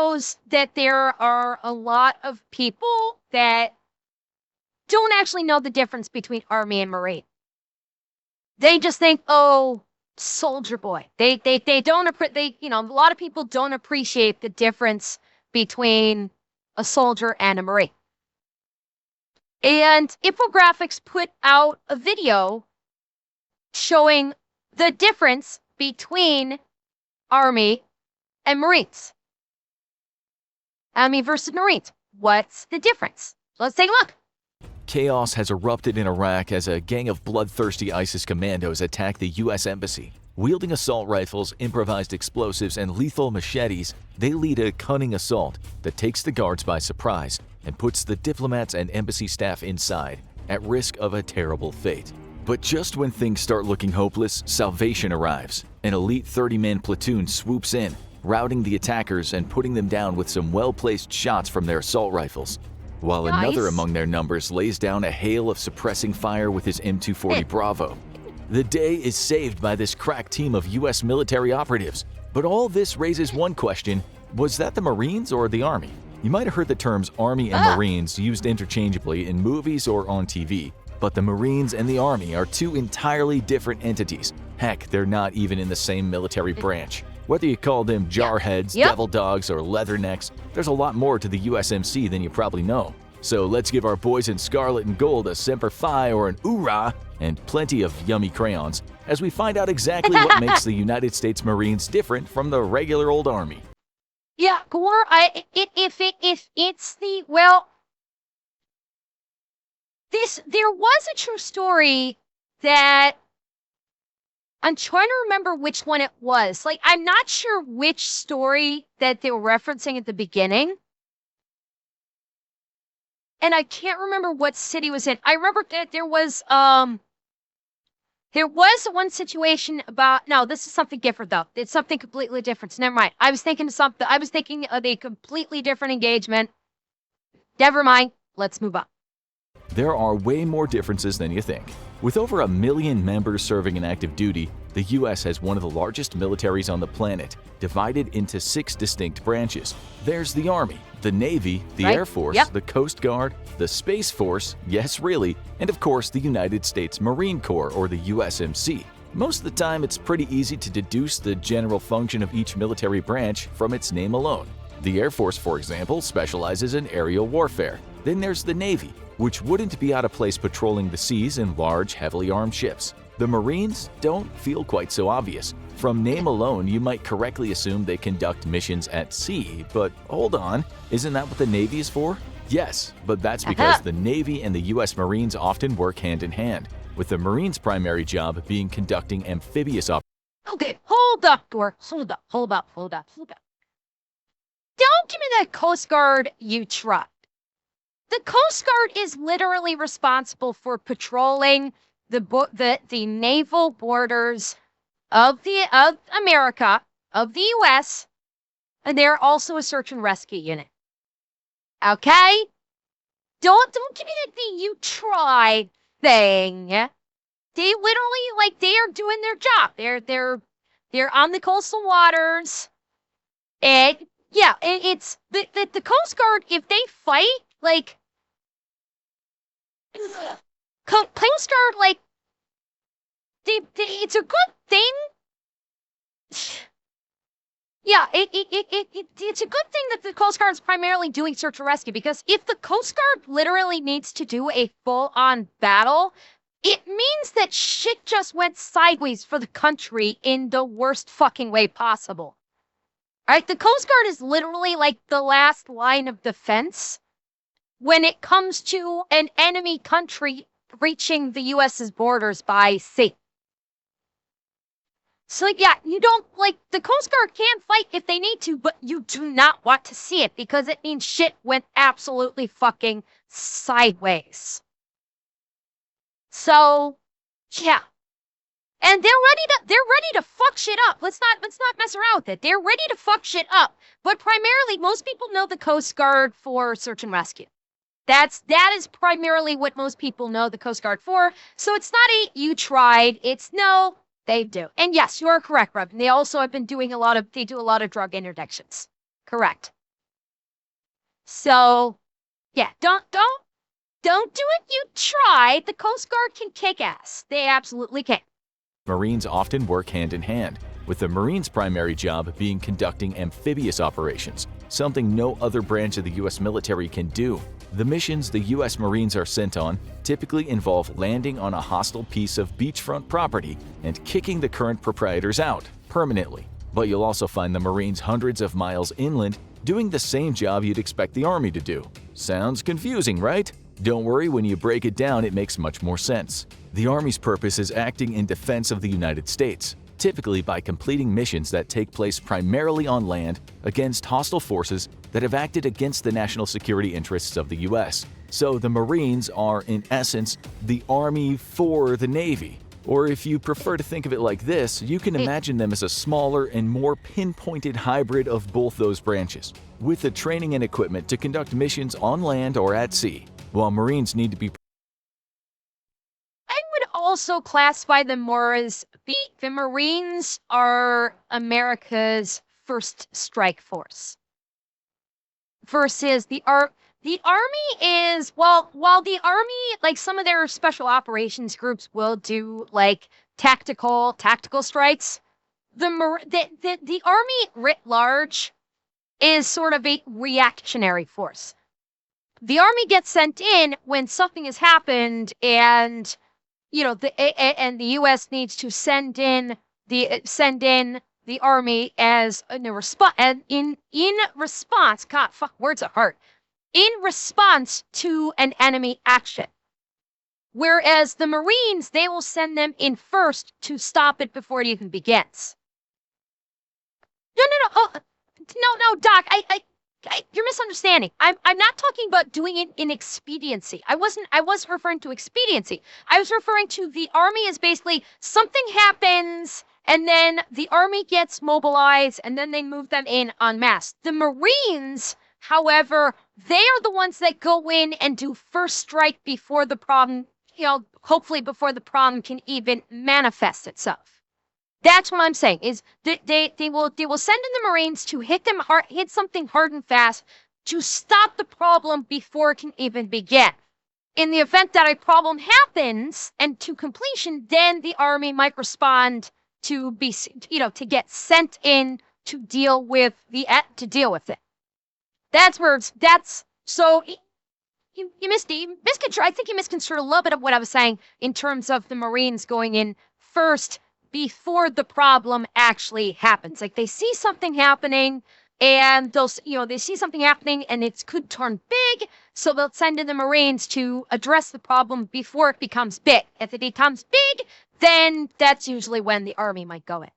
shows that there are a lot of people that don't actually know the difference between Army and Marine. They just think, oh, soldier boy. They don't, a lot of people don't appreciate the difference between a soldier and a Marine. And Infographics put out a video showing the difference between Army and Marines. Army versus Marines. What's the difference? Let's take a look. Chaos has erupted in Iraq as a gang of bloodthirsty ISIS commandos attack the U.S. Embassy. Wielding assault rifles, improvised explosives, and lethal machetes, they lead a cunning assault that takes the guards by surprise and puts the diplomats and embassy staff inside, at risk of a terrible fate. But just when things start looking hopeless, salvation arrives. An elite 30-man platoon swoops in, routing the attackers and putting them down with some well-placed shots from their assault rifles, while another among their numbers lays down a hail of suppressing fire with his M240 Bravo. The day is saved by this crack team of U.S. military operatives. But all this raises one question: was that the Marines or the Army? You might have heard the terms Army and Marines used interchangeably in movies or on TV, but the Marines and the Army are two entirely different entities. Heck, they're not even in the same military branch. Whether you call them jarheads, devil dogs, or leathernecks, there's a lot more to the USMC than you probably know. So let's give our boys in scarlet and gold a Semper Fi or an Oorah and plenty of yummy crayons as we find out exactly what makes the United States Marines different from the regular old Army. Yeah, Gore, there was a true story that I'm trying to remember which one it was. Like, I'm not sure which story that they were referencing at the beginning. And I can't remember what city it was in. I remember that there was one situation about, no, this is something different though. It's something completely different. So never mind. I was thinking of a completely different engagement. Never mind. Let's move on. There are way more differences than you think. With over 1 million members serving in active duty, the U.S. has one of the largest militaries on the planet, divided into 6 distinct branches. There's the Army, the Navy, the Air Force, the Coast Guard, the Space Force, yes really, and of course the United States Marine Corps, or the USMC. Most of the time it's pretty easy to deduce the general function of each military branch from its name alone. The Air Force, for example, specializes in aerial warfare. Then there's the Navy, which wouldn't be out of place patrolling the seas in large, heavily armed ships. The Marines don't feel quite so obvious. From name alone, you might correctly assume they conduct missions at sea, but hold on, isn't that what the Navy is for? Yes, but that's because the Navy and the U.S. Marines often work hand in hand, with the Marines' primary job being conducting amphibious operations. Okay, hold up, Dor. Hold up. Don't give me that Coast Guard you trust. The Coast Guard is literally responsible for patrolling the naval borders of America, of the U.S., and they're also a search and rescue unit. Okay? Don't give me the you tried thing. They literally, they are doing their job. They're on the coastal waters. And yeah, it's the Coast Guard, if they fight, Coast Guard, it's a good thing. Yeah, it's a good thing that the Coast Guard is primarily doing search and rescue, because if the Coast Guard literally needs to do a full-on battle, it means that shit just went sideways for the country in the worst fucking way possible. Alright, the Coast Guard is literally the last line of defense when it comes to an enemy country reaching the U.S.'s borders by sea. So, yeah, you don't, the Coast Guard can fight if they need to, but you do not want to see it, because it means shit went absolutely fucking sideways. So, yeah. And they're ready to fuck shit up. Let's not mess around with it. They're ready to fuck shit up. But primarily, most people know the Coast Guard for search and rescue. That is primarily what most people know the Coast Guard for. So it's not a you tried, it's no, they do. And yes, you are correct, Rob. They also have been doing they do a lot of drug interdictions. Correct. So, yeah, don't do it. You try. The Coast Guard can kick ass. They absolutely can. Marines often work hand in hand, with the Marines' primary job being conducting amphibious operations, something no other branch of the U.S. military can do. The missions the U.S. Marines are sent on typically involve landing on a hostile piece of beachfront property and kicking the current proprietors out permanently. But you'll also find the Marines hundreds of miles inland doing the same job you'd expect the Army to do. Sounds confusing, right? Don't worry, when you break it down, it makes much more sense. The Army's purpose is acting in defense of the United States, typically by completing missions that take place primarily on land against hostile forces that have acted against the national security interests of the U.S. So the Marines are, in essence, the Army for the Navy. Or if you prefer to think of it like this, you can imagine them as a smaller and more pinpointed hybrid of both those branches, with the training and equipment to conduct missions on land or at sea. While Marines need to be Also classify them more as the Marines are America's first strike force versus the Army is, well, while the Army, like some of their special operations groups will do like tactical strikes, the Army writ large is sort of a reactionary force. The Army gets sent in when something has happened and the U.S. needs to send in the Army as in response. And in response, God, fuck, words are hard. In response to an enemy action, whereas the Marines, they will send them in first to stop it before it even begins. No, Doc, you're misunderstanding. I'm not talking about doing it in expediency. I wasn't referring to expediency. I was referring to the Army is basically something happens and then the Army gets mobilized and then they move them in en masse. The Marines, however, they are the ones that go in and do first strike before the problem, hopefully before the problem can even manifest itself. That's what I'm saying, is they will send in the Marines to hit something hard and fast to stop the problem before it can even begin. In the event that a problem happens and to completion, then the Army might respond to get sent in to deal with it. So you misconstrued. I think you misconstrued a little bit of what I was saying in terms of the Marines going in first before the problem actually happens. Like they see something happening and they see something happening and it could turn big, so they'll send in the Marines to address the problem before it becomes big. If it becomes big, then that's usually when the Army might go in.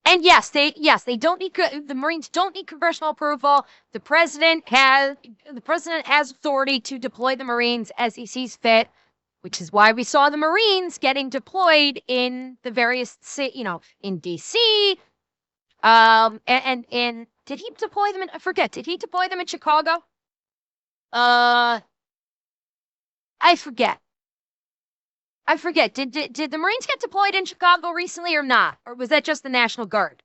And the Marines don't need congressional approval. The president has authority to deploy the Marines as he sees fit, which is why we saw the Marines getting deployed in the various, in D.C. And did he deploy them I forget. Did he deploy them in Chicago? I forget. Did the Marines get deployed in Chicago recently or not? Or was that just the National Guard?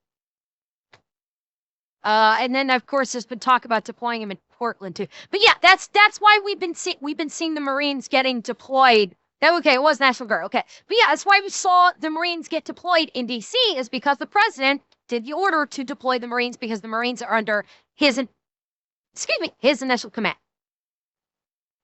And then of course there's been talk about deploying them in Portland too. But yeah, that's why we've been seeing the Marines getting deployed. Okay, it was National Guard. Okay. But yeah, that's why we saw the Marines get deployed in DC, is because the president did the order to deploy the Marines because the Marines are under his initial command.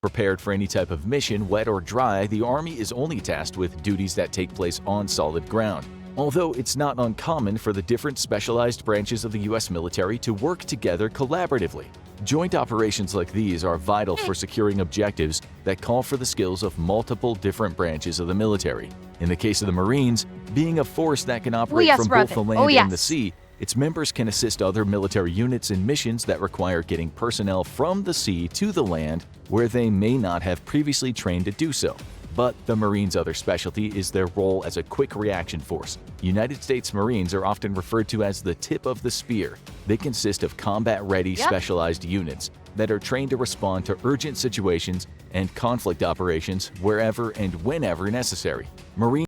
Prepared for any type of mission, wet or dry, the Army is only tasked with duties that take place on solid ground. Although it's not uncommon for the different specialized branches of the U.S. military to work together collaboratively. Joint operations like these are vital for securing objectives that call for the skills of multiple different branches of the military. In the case of the Marines, being a force that can operate from both the land and the sea, its members can assist other military units in missions that require getting personnel from the sea to the land where they may not have previously trained to do so. But the Marines' other specialty is their role as a quick reaction force. United States Marines are often referred to as the tip of the spear. They consist of combat-ready specialized units that are trained to respond to urgent situations and conflict operations wherever and whenever necessary. Marines.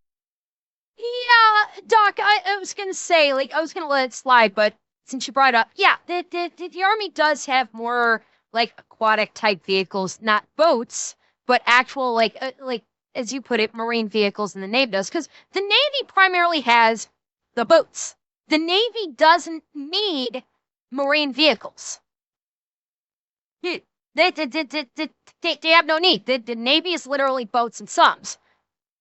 Yeah, Doc, I was going to say, I was going to let it slide, but since you brought it up, yeah, the Army does have more like aquatic type vehicles, not boats, but actual like as you put it, marine vehicles than the Navy does, because the Navy primarily has the boats. The Navy doesn't need marine vehicles. They have no need. The Navy is literally boats and subs.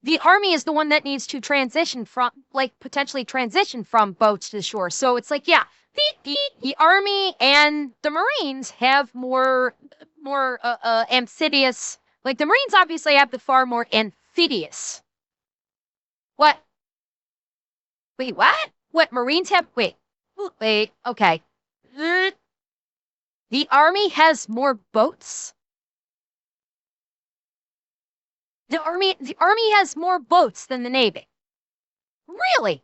The Army is the one that needs to transition from, like, potentially transition from boats to shore. So it's like, yeah, the Army and the Marines have more amphibious. Like, the Marines obviously have the far more amphibious. What? Wait, what? What Marines have? Wait, okay. The Army has more boats. The Army has more boats than the Navy. Really?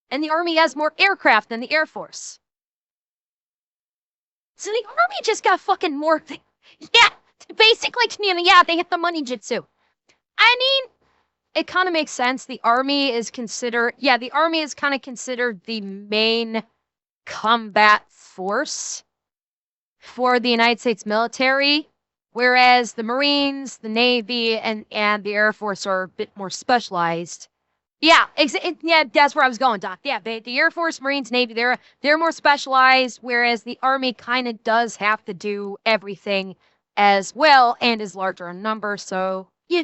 And the Army has more aircraft than the Air Force. So the Army just got fucking more. Yeah, basically, yeah, they hit the money jitsu. I mean, it kind of makes sense. The Army is considered, yeah, the Army is kind of considered the main combat force for the United States military, whereas the Marines, the Navy, and the Air Force are a bit more specialized. Yeah, yeah, that's where I was going, Doc. Yeah, the Air Force, Marines, Navy, they're more specialized, whereas the Army kind of does have to do everything as well and is larger in number. So, yeah.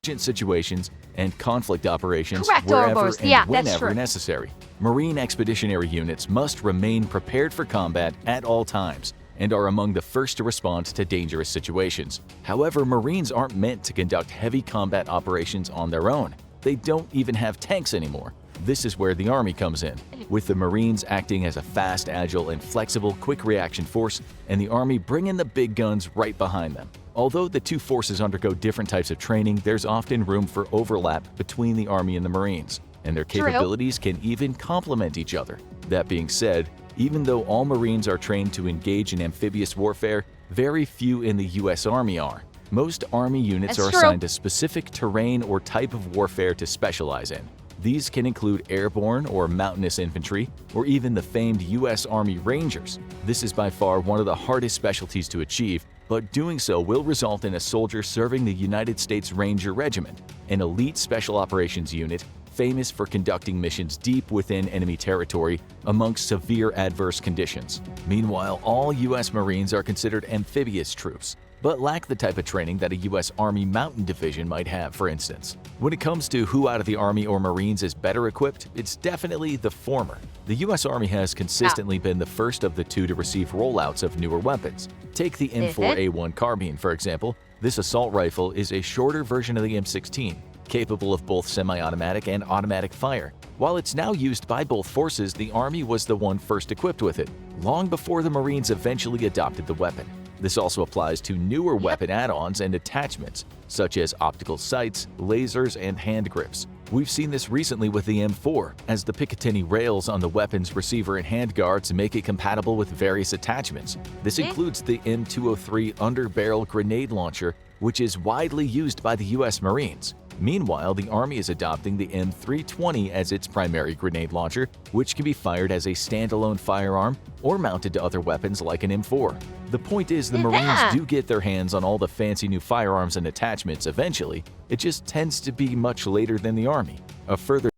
Situations and conflict operations Correct, wherever Ouroboros. and Yeah, that's whenever true. necessary. Marine expeditionary units must remain prepared for combat at all times and are among the first to respond to dangerous situations. However, Marines aren't meant to conduct heavy combat operations on their own. They don't even have tanks anymore. This is where the Army comes in, with the Marines acting as a fast, agile, and flexible quick reaction force, and the Army bringing the big guns right behind them. Although the two forces undergo different types of training, there's often room for overlap between the Army and the Marines, and their capabilities can even complement each other. That being said, even though all Marines are trained to engage in amphibious warfare, very few in the U.S. Army are. Most Army units are assigned a specific terrain or type of warfare to specialize in. These can include airborne or mountainous infantry, or even the famed U.S. Army Rangers. This is by far one of the hardest specialties to achieve, but doing so will result in a soldier serving the United States Ranger Regiment, an elite special operations unit famous for conducting missions deep within enemy territory amongst severe adverse conditions. Meanwhile, all U.S. Marines are considered amphibious troops, but lack the type of training that a U.S. Army Mountain Division might have, for instance. When it comes to who out of the Army or Marines is better equipped, it's definitely the former. The U.S. Army has consistently been the first of the two to receive rollouts of newer weapons. Take the M4A1 carbine, for example. This assault rifle is a shorter version of the M16, capable of both semi-automatic and automatic fire. While it's now used by both forces, the Army was the one first equipped with it, long before the Marines eventually adopted the weapon. This also applies to newer weapon add-ons and attachments, such as optical sights, lasers, and hand grips. We've seen this recently with the M4, as the Picatinny rails on the weapon's receiver and handguards make it compatible with various attachments. This includes the M203 underbarrel grenade launcher, which is widely used by the U.S. Marines. Meanwhile, the Army is adopting the M320 as its primary grenade launcher, which can be fired as a standalone firearm or mounted to other weapons like an M4. The point is, the Marines do get their hands on all the fancy new firearms and attachments eventually. It just tends to be much later than the Army. A further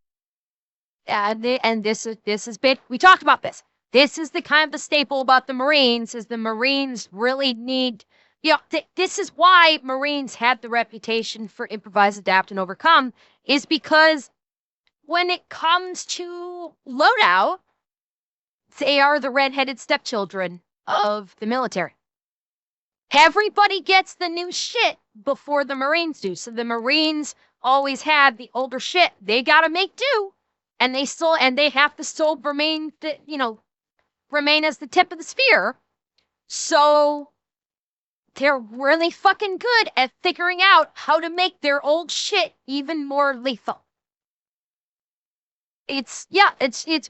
and this is bit, we talked about this. This is the kind of the staple about the Marines, is the Marines really need, this is why Marines had the reputation for improvise, adapt, and overcome, is because when it comes to loadout, they are the redheaded stepchildren of the military. Everybody gets the new shit before the Marines do. So the Marines always had the older shit. They gotta make do, and they have to still remain as the tip of the spear. So they're really fucking good at figuring out how to make their old shit even more lethal. It's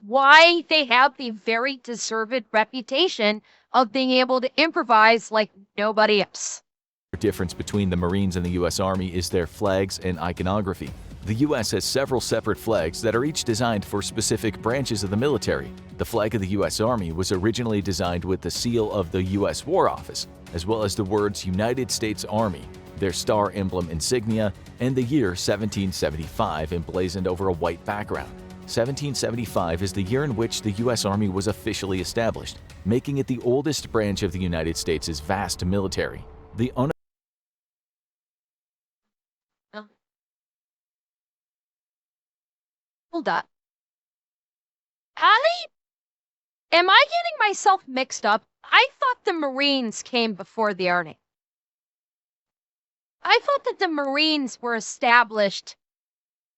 why they have the very deserved reputation of being able to improvise like nobody else. difference between the Marines and the U.S. Army is their flags and iconography. The U.S. has several separate flags that are each designed for specific branches of the military. The flag of the U.S. Army was originally designed with the seal of the U.S. War Office, as well as the words United States Army, their star emblem insignia, and the year 1775 emblazoned over a white background. 1775 is the year in which the U.S. Army was officially established, making it the oldest branch of the United States' vast military. The Hold up. Am I getting myself mixed up? I thought the Marines came before the Army. I thought that the Marines were established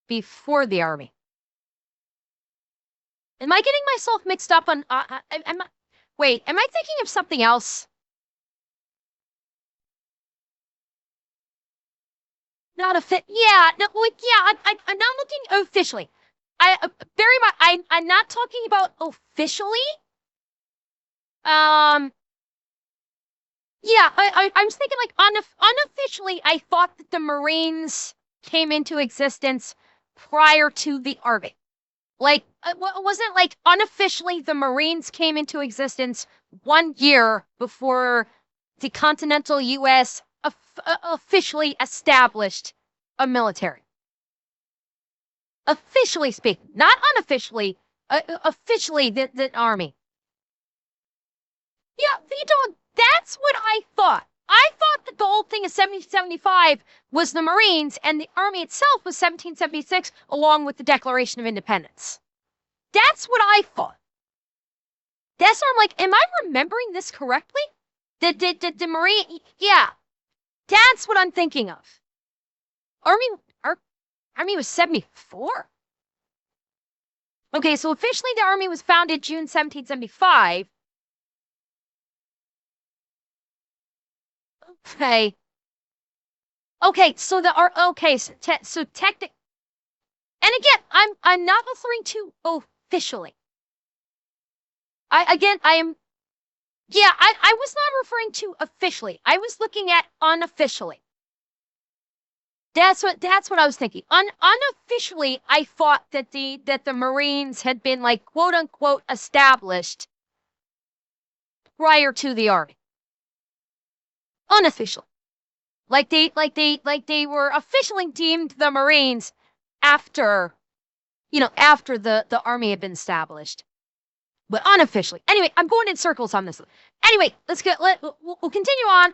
before the Army. Am I getting myself mixed up on... wait, am I thinking of something else? Not yeah, no, like, yeah, I'm not looking officially. Very much, I'm not talking about officially. Yeah, I'm just thinking like unofficially, I thought that the Marines came into existence prior to the Army. Like, wasn't like unofficially the Marines came into existence 1 year before the continental U.S. Officially established a military. Officially speaking, not unofficially, officially the Army. Yeah, that's what I thought. I thought that the whole thing of 1775 was the Marines and the Army itself was 1776 along with the Declaration of Independence. That's what I thought. That's why I'm like, am I remembering this correctly? The Marine, yeah, that's what I'm thinking of. Army was 74. Okay, so officially the Army was founded June 1775. Okay. Okay, so so technic. And again, I'm not referring to officially. I was not referring to officially. I was looking at unofficially. That's what I was thinking. Unofficially, I thought that the Marines had been like quote unquote established prior to the Army. Unofficially. Like they were officially deemed the Marines after the Army had been established. But unofficially. Anyway, I'm going in circles on this. Anyway, we'll continue on.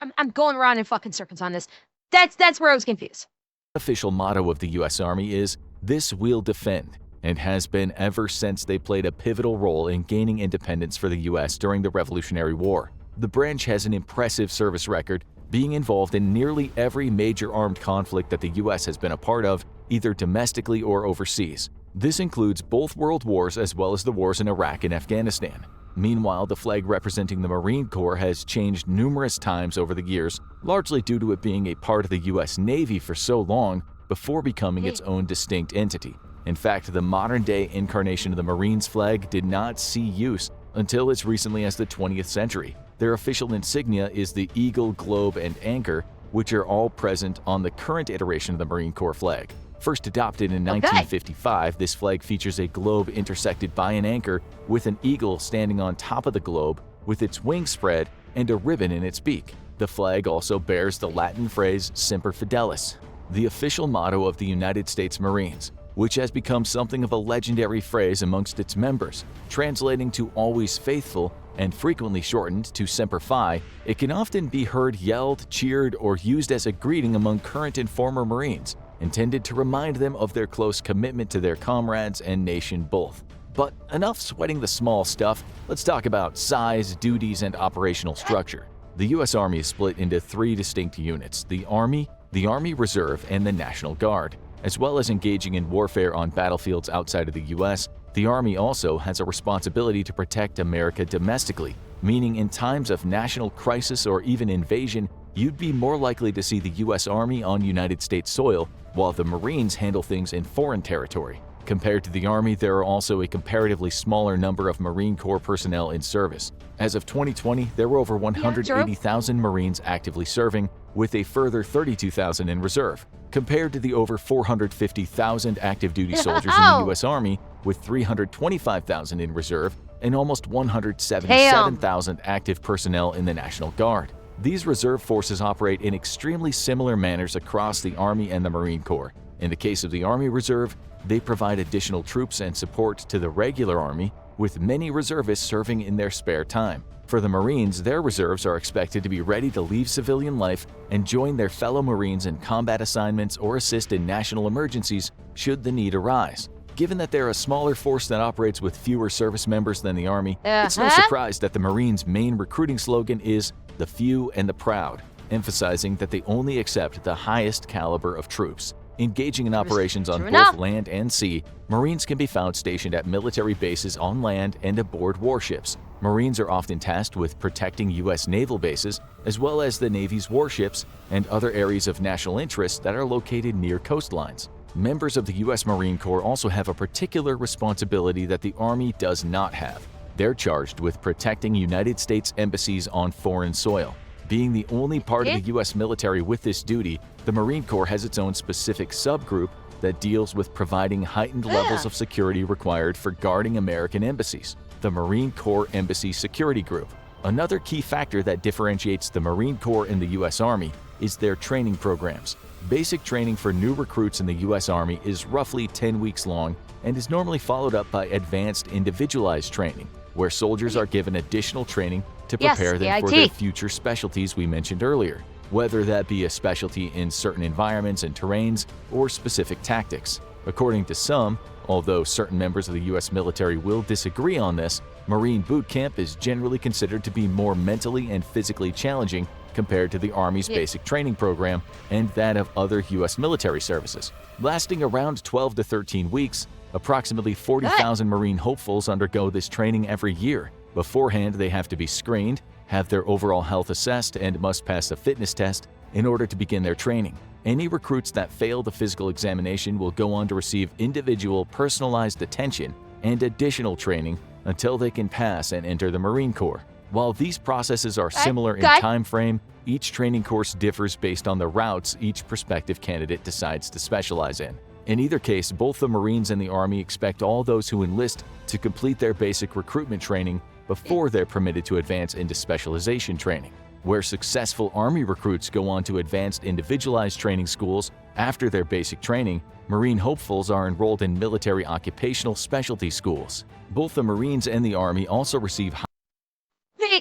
I'm going around in fucking circles on this. That's where I was confused. The official motto of the U.S. Army is, "This we'll defend," and has been ever since they played a pivotal role in gaining independence for the U.S. during the Revolutionary War. The branch has an impressive service record, being involved in nearly every major armed conflict that the U.S. has been a part of, either domestically or overseas. This includes both world wars as well as the wars in Iraq and Afghanistan. Meanwhile, the flag representing the Marine Corps has changed numerous times over the years, largely due to it being a part of the U.S. Navy for so long before becoming its own distinct entity. In fact, the modern-day incarnation of the Marines flag did not see use until as recently as the 20th century. Their official insignia is the eagle, globe, and anchor, which are all present on the current iteration of the Marine Corps flag. First adopted in 1955, this flag features a globe intersected by an anchor with an eagle standing on top of the globe with its wings spread and a ribbon in its beak. The flag also bears the Latin phrase Semper Fidelis, the official motto of the United States Marines, which has become something of a legendary phrase amongst its members. Translating to always faithful and frequently shortened to Semper Fi, it can often be heard yelled, cheered, or used as a greeting among current and former Marines, intended to remind them of their close commitment to their comrades and nation both. But enough sweating the small stuff, let's talk about size, duties, and operational structure. The U.S. Army is split into 3 distinct units: the Army Reserve, and the National Guard. As well as engaging in warfare on battlefields outside of the U.S., the Army also has a responsibility to protect America domestically, meaning in times of national crisis or even invasion, you'd be more likely to see the U.S. Army on United States soil, while the Marines handle things in foreign territory. Compared to the Army, there are also a comparatively smaller number of Marine Corps personnel in service. As of 2020, there were over 180,000 Marines actively serving, with a further 32,000 in reserve, compared to the over 450,000 active duty soldiers in the U.S. Army, with 325,000 in reserve and almost 177,000 active personnel in the National Guard. These reserve forces operate in extremely similar manners across the Army and the Marine Corps. In the case of the Army Reserve, they provide additional troops and support to the regular Army, with many reservists serving in their spare time. For the Marines, their reserves are expected to be ready to leave civilian life and join their fellow Marines in combat assignments or assist in national emergencies should the need arise. Given that they're a smaller force that operates with fewer service members than the Army, it's no surprise that the Marines' main recruiting slogan is "the few and the proud," emphasizing that they only accept the highest caliber of troops. Engaging in operations on both land and sea, Marines can be found stationed at military bases on land and aboard warships. Marines are often tasked with protecting U.S. naval bases, as well as the Navy's warships and other areas of national interest that are located near coastlines. Members of the U.S. Marine Corps also have a particular responsibility that the Army does not have. They're charged with protecting United States embassies on foreign soil. Being the only part of the U.S. military with this duty, the Marine Corps has its own specific subgroup that deals with providing heightened levels of security required for guarding American embassies, the Marine Corps Embassy Security Group. Another key factor that differentiates the Marine Corps and the U.S. Army is their training programs. Basic training for new recruits in the U.S. Army is roughly 10 weeks long and is normally followed up by advanced individualized training, where soldiers are given additional training to prepare them for their future specialties we mentioned earlier, whether that be a specialty in certain environments and terrains or specific tactics. According to some, although certain members of the U.S. military will disagree on this, Marine boot camp is generally considered to be more mentally and physically challenging compared to the Army's basic training program and that of other U.S. military services. Lasting around 12 to 13 weeks, approximately 40,000 Marine hopefuls undergo this training every year. Beforehand, they have to be screened, have their overall health assessed, and must pass a fitness test in order to begin their training. Any recruits that fail the physical examination will go on to receive individual, personalized attention and additional training until they can pass and enter the Marine Corps. While these processes are similar in time frame, each training course differs based on the routes each prospective candidate decides to specialize in. In either case, both the Marines and the Army expect all those who enlist to complete their basic recruitment training before they're permitted to advance into specialization training. Where successful Army recruits go on to advanced individualized training schools after their basic training, Marine hopefuls are enrolled in military occupational specialty schools. Both the Marines and the Army also receive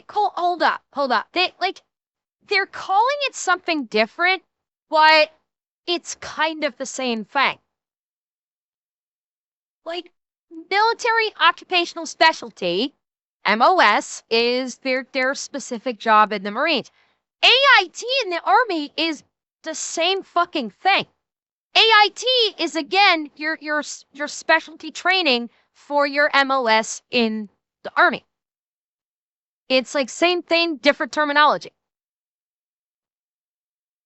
hold up. They're calling it something different, but it's kind of the same thing. Like, military occupational specialty, MOS, is their specific job in the Marines. AIT in the Army is the same fucking thing. AIT is, again, your specialty training for your MOS in the Army. It's like same thing, different terminology.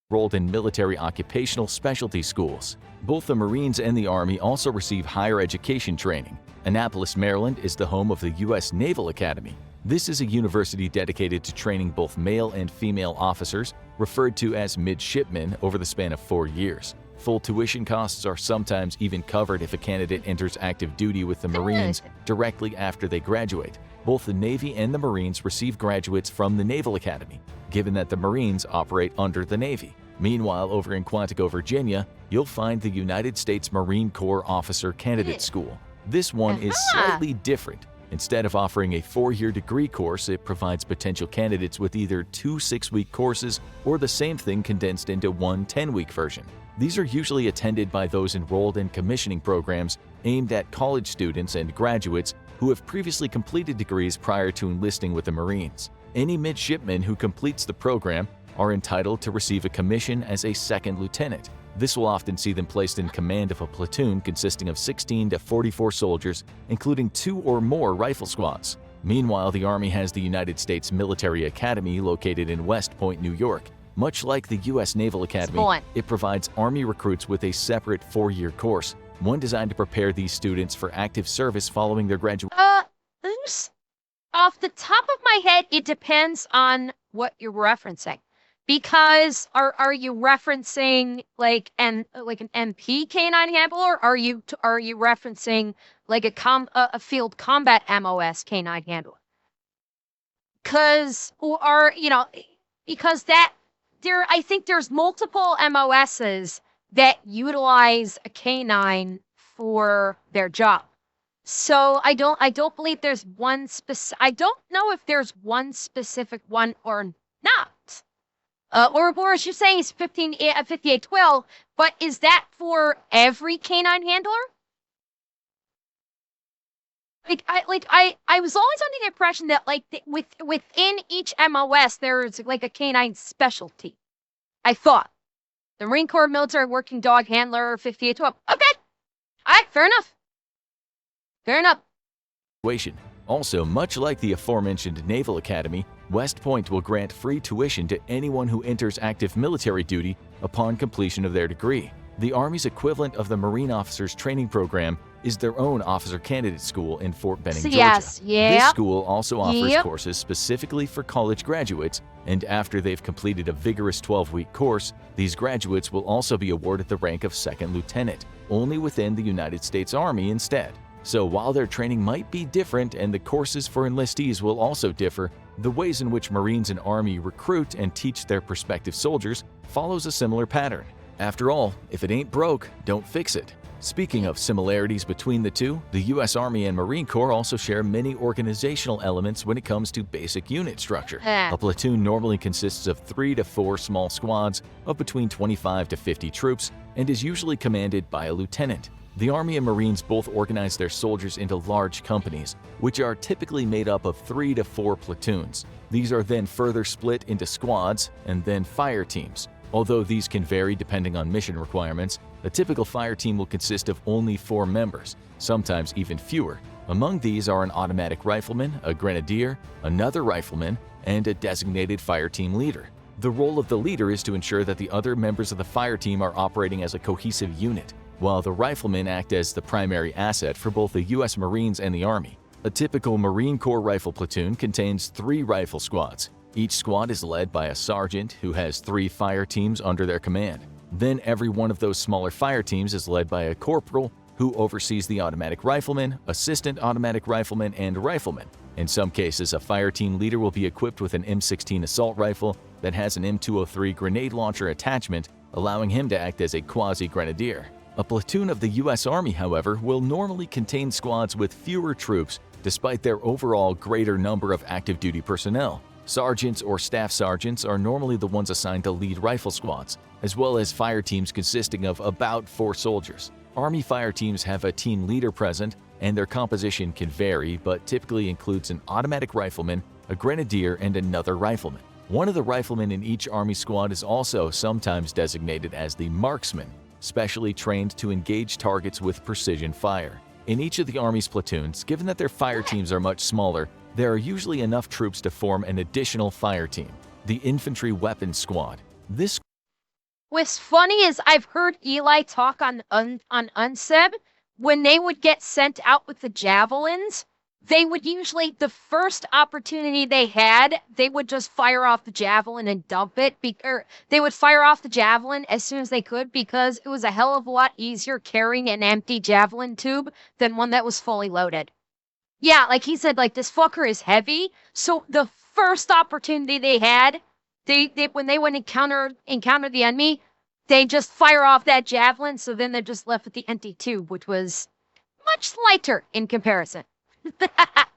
Enrolled in military occupational specialty schools. Both the Marines and the Army also receive higher education training. Annapolis, Maryland is the home of the U.S. Naval Academy. This is a university dedicated to training both male and female officers, referred to as midshipmen, over the span of 4 years. Full tuition costs are sometimes even covered if a candidate enters active duty with the Marines directly after they graduate. Both the Navy and the Marines receive graduates from the Naval Academy, given that the Marines operate under the Navy. Meanwhile, over in Quantico, Virginia, you'll find the United States Marine Corps Officer Candidate School. This one is slightly different. Instead of offering a 4-year degree course, it provides potential candidates with either 2 6-week courses or the same thing condensed into one 10-week version. These are usually attended by those enrolled in commissioning programs aimed at college students and graduates who have previously completed degrees prior to enlisting with the Marines. Any midshipman who completes the program are entitled to receive a commission as a second lieutenant. This will often see them placed in command of a platoon consisting of 16 to 44 soldiers, including 2 or more rifle squads. Meanwhile, the Army has the United States Military Academy located in West Point, New York. Much like the U.S. Naval Academy, it provides Army recruits with a separate 4-year course one designed to prepare these students for active service following their graduation. Oops. Off the top of my head, it depends on what you're referencing. Because are you referencing like an MP canine handler? Are you referencing like a field combat MOS canine handler? Because I think there's multiple MOSs that utilize a canine for their job. So I don't believe there's one specific. I don't know if there's one specific one or not. Or as you're saying, it's 5812, but is that for every canine handler? I was always under the impression that within each MOS there's like a canine specialty. I thought the Marine Corps Military Working Dog Handler 5812. Okay, all right, fair enough. Fair enough. Also, much like the aforementioned Naval Academy, West Point will grant free tuition to anyone who enters active military duty upon completion of their degree. The Army's equivalent of the Marine Officers Training Program is their own officer candidate school in Fort Benning, Georgia. Yes, yeah. This school also offers courses specifically for college graduates, and after they've completed a vigorous 12-week course, these graduates will also be awarded the rank of second lieutenant, only within the United States Army instead. So while their training might be different and the courses for enlistees will also differ, the ways in which Marines and Army recruit and teach their prospective soldiers follows a similar pattern. After all, if it ain't broke, don't fix it. Speaking of similarities between the two, the U.S. Army and Marine Corps also share many organizational elements when it comes to basic unit structure. A platoon normally consists of 3 to 4 small squads of between 25 to 50 troops and is usually commanded by a lieutenant. The Army and Marines both organize their soldiers into large companies, which are typically made up of 3 to 4 platoons. These are then further split into squads and then fire teams. Although these can vary depending on mission requirements, a typical fire team will consist of only 4 members, sometimes even fewer. Among these are an automatic rifleman, a grenadier, another rifleman, and a designated fire team leader. The role of the leader is to ensure that the other members of the fire team are operating as a cohesive unit, while the riflemen act as the primary asset for both the U.S. Marines and the Army. A typical Marine Corps rifle platoon contains 3 rifle squads. Each squad is led by a sergeant who has 3 fire teams under their command. Then every one of those smaller fire teams is led by a corporal who oversees the automatic rifleman, assistant automatic rifleman, and rifleman. In some cases, a fire team leader will be equipped with an M16 assault rifle that has an M203 grenade launcher attachment, allowing him to act as a quasi-grenadier. A platoon of the U.S. Army, however, will normally contain squads with fewer troops despite their overall greater number of active duty personnel. Sergeants or staff sergeants are normally the ones assigned to lead rifle squads, as well as fire teams consisting of about 4 soldiers. Army fire teams have a team leader present, and their composition can vary, but typically includes an automatic rifleman, a grenadier, and another rifleman. One of the riflemen in each Army squad is also sometimes designated as the marksman, specially trained to engage targets with precision fire. In each of the Army's platoons, given that their fire teams are much smaller, there are usually enough troops to form an additional fire team, the Infantry Weapons Squad. This What's funny is I've heard Eli talk on Unseb. When they would get sent out with the javelins, they would usually, the first opportunity they had, they would just fire off the javelin and dump it. Or they would fire off the javelin as soon as they could because it was a hell of a lot easier carrying an empty javelin tube than one that was fully loaded. Yeah, like he said, like this fucker is heavy. So the first opportunity they had, when they went encounter the enemy, they just fire off that javelin. So then they're just left with the empty tube, which was much lighter in comparison.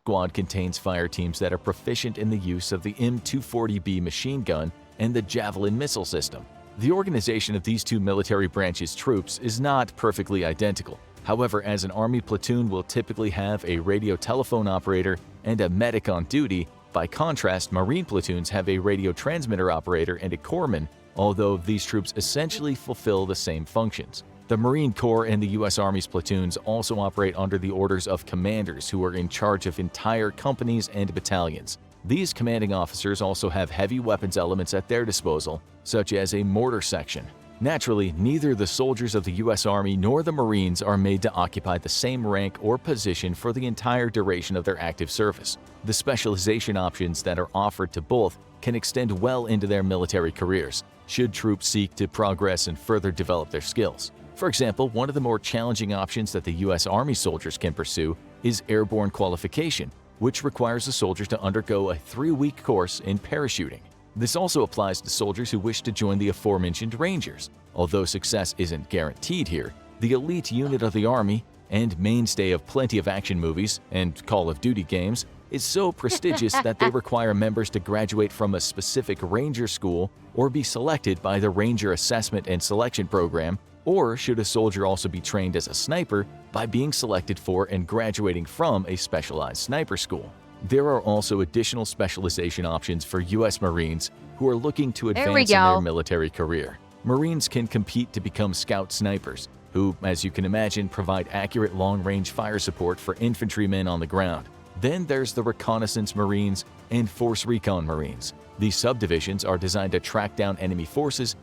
squad contains fire teams that are proficient in the use of the M240B machine gun and the Javelin missile system. The organization of these two military branches' troops is not perfectly identical. However, as an Army platoon will typically have a radio telephone operator and a medic on duty, by contrast, Marine platoons have a radio transmitter operator and a corpsman, although these troops essentially fulfill the same functions. The Marine Corps and the U.S. Army's platoons also operate under the orders of commanders who are in charge of entire companies and battalions. These commanding officers also have heavy weapons elements at their disposal, such as a mortar section. Naturally, neither the soldiers of the U.S. Army nor the Marines are made to occupy the same rank or position for the entire duration of their active service. The specialization options that are offered to both can extend well into their military careers, should troops seek to progress and further develop their skills. For example, one of the more challenging options that the U.S. Army soldiers can pursue is airborne qualification, which requires the soldiers to undergo a 3-week course in parachuting. This also applies to soldiers who wish to join the aforementioned Rangers. Although success isn't guaranteed here, the elite unit of the Army, and mainstay of plenty of action movies and Call of Duty games, is so prestigious that they require members to graduate from a specific Ranger school or be selected by the Ranger Assessment and Selection Program, or should a soldier also be trained as a sniper by being selected for and graduating from a specialized sniper school. There are also additional specialization options for U.S. Marines who are looking to advance in their military career. Marines can compete to become scout snipers, who, as you can imagine, provide accurate long-range fire support for infantrymen on the ground. Then there's the Reconnaissance Marines and Force Recon Marines. These subdivisions are designed to track down enemy forces.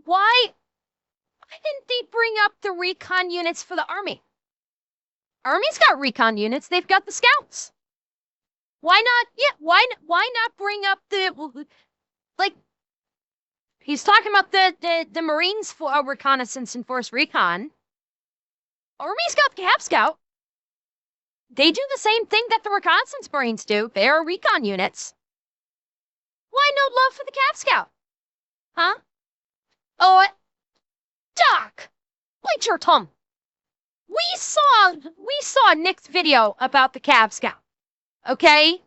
Why didn't they bring up the recon units for the Army? Army's got recon units. They've got the scouts. Why not? Yeah, why not bring up the, like, he's talking about the Marines for reconnaissance and force recon. Army's got the Cap Scout. They do the same thing that the reconnaissance Marines do. They are recon units. Why no love for the Cap Scout? Huh? Oh, Doc, bite your tongue. We saw Nick's video about the Cav Scout, okay?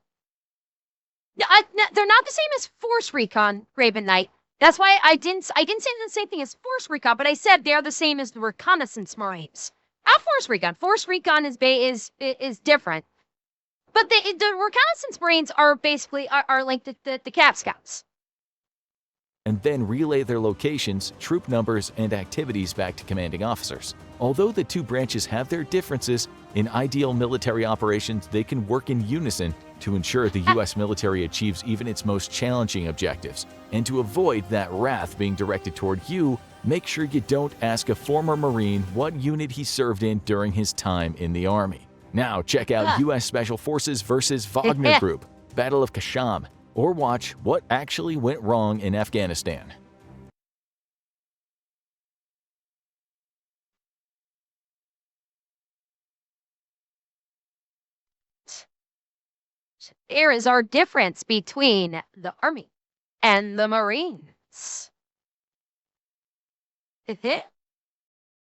They're not the same as Force Recon, Raven Knight. That's why I didn't say the same thing as Force Recon, but I said they're the same as the Reconnaissance Marines. Not Force Recon. Force Recon is different, but the Reconnaissance Marines are basically are linked to the Cav Scouts. And then relay their locations, troop numbers, and activities back to commanding officers. Although the two branches have their differences, in ideal military operations they can work in unison to ensure the U.S. military achieves even its most challenging objectives. And to avoid that wrath being directed toward you, make sure you don't ask a former Marine what unit he served in during his time in the Army. Now check out U.S. Special Forces vs. Wagner Group, Battle of Kasham, or watch What Actually Went Wrong in Afghanistan. There is our difference between the Army and the Marines. Is it?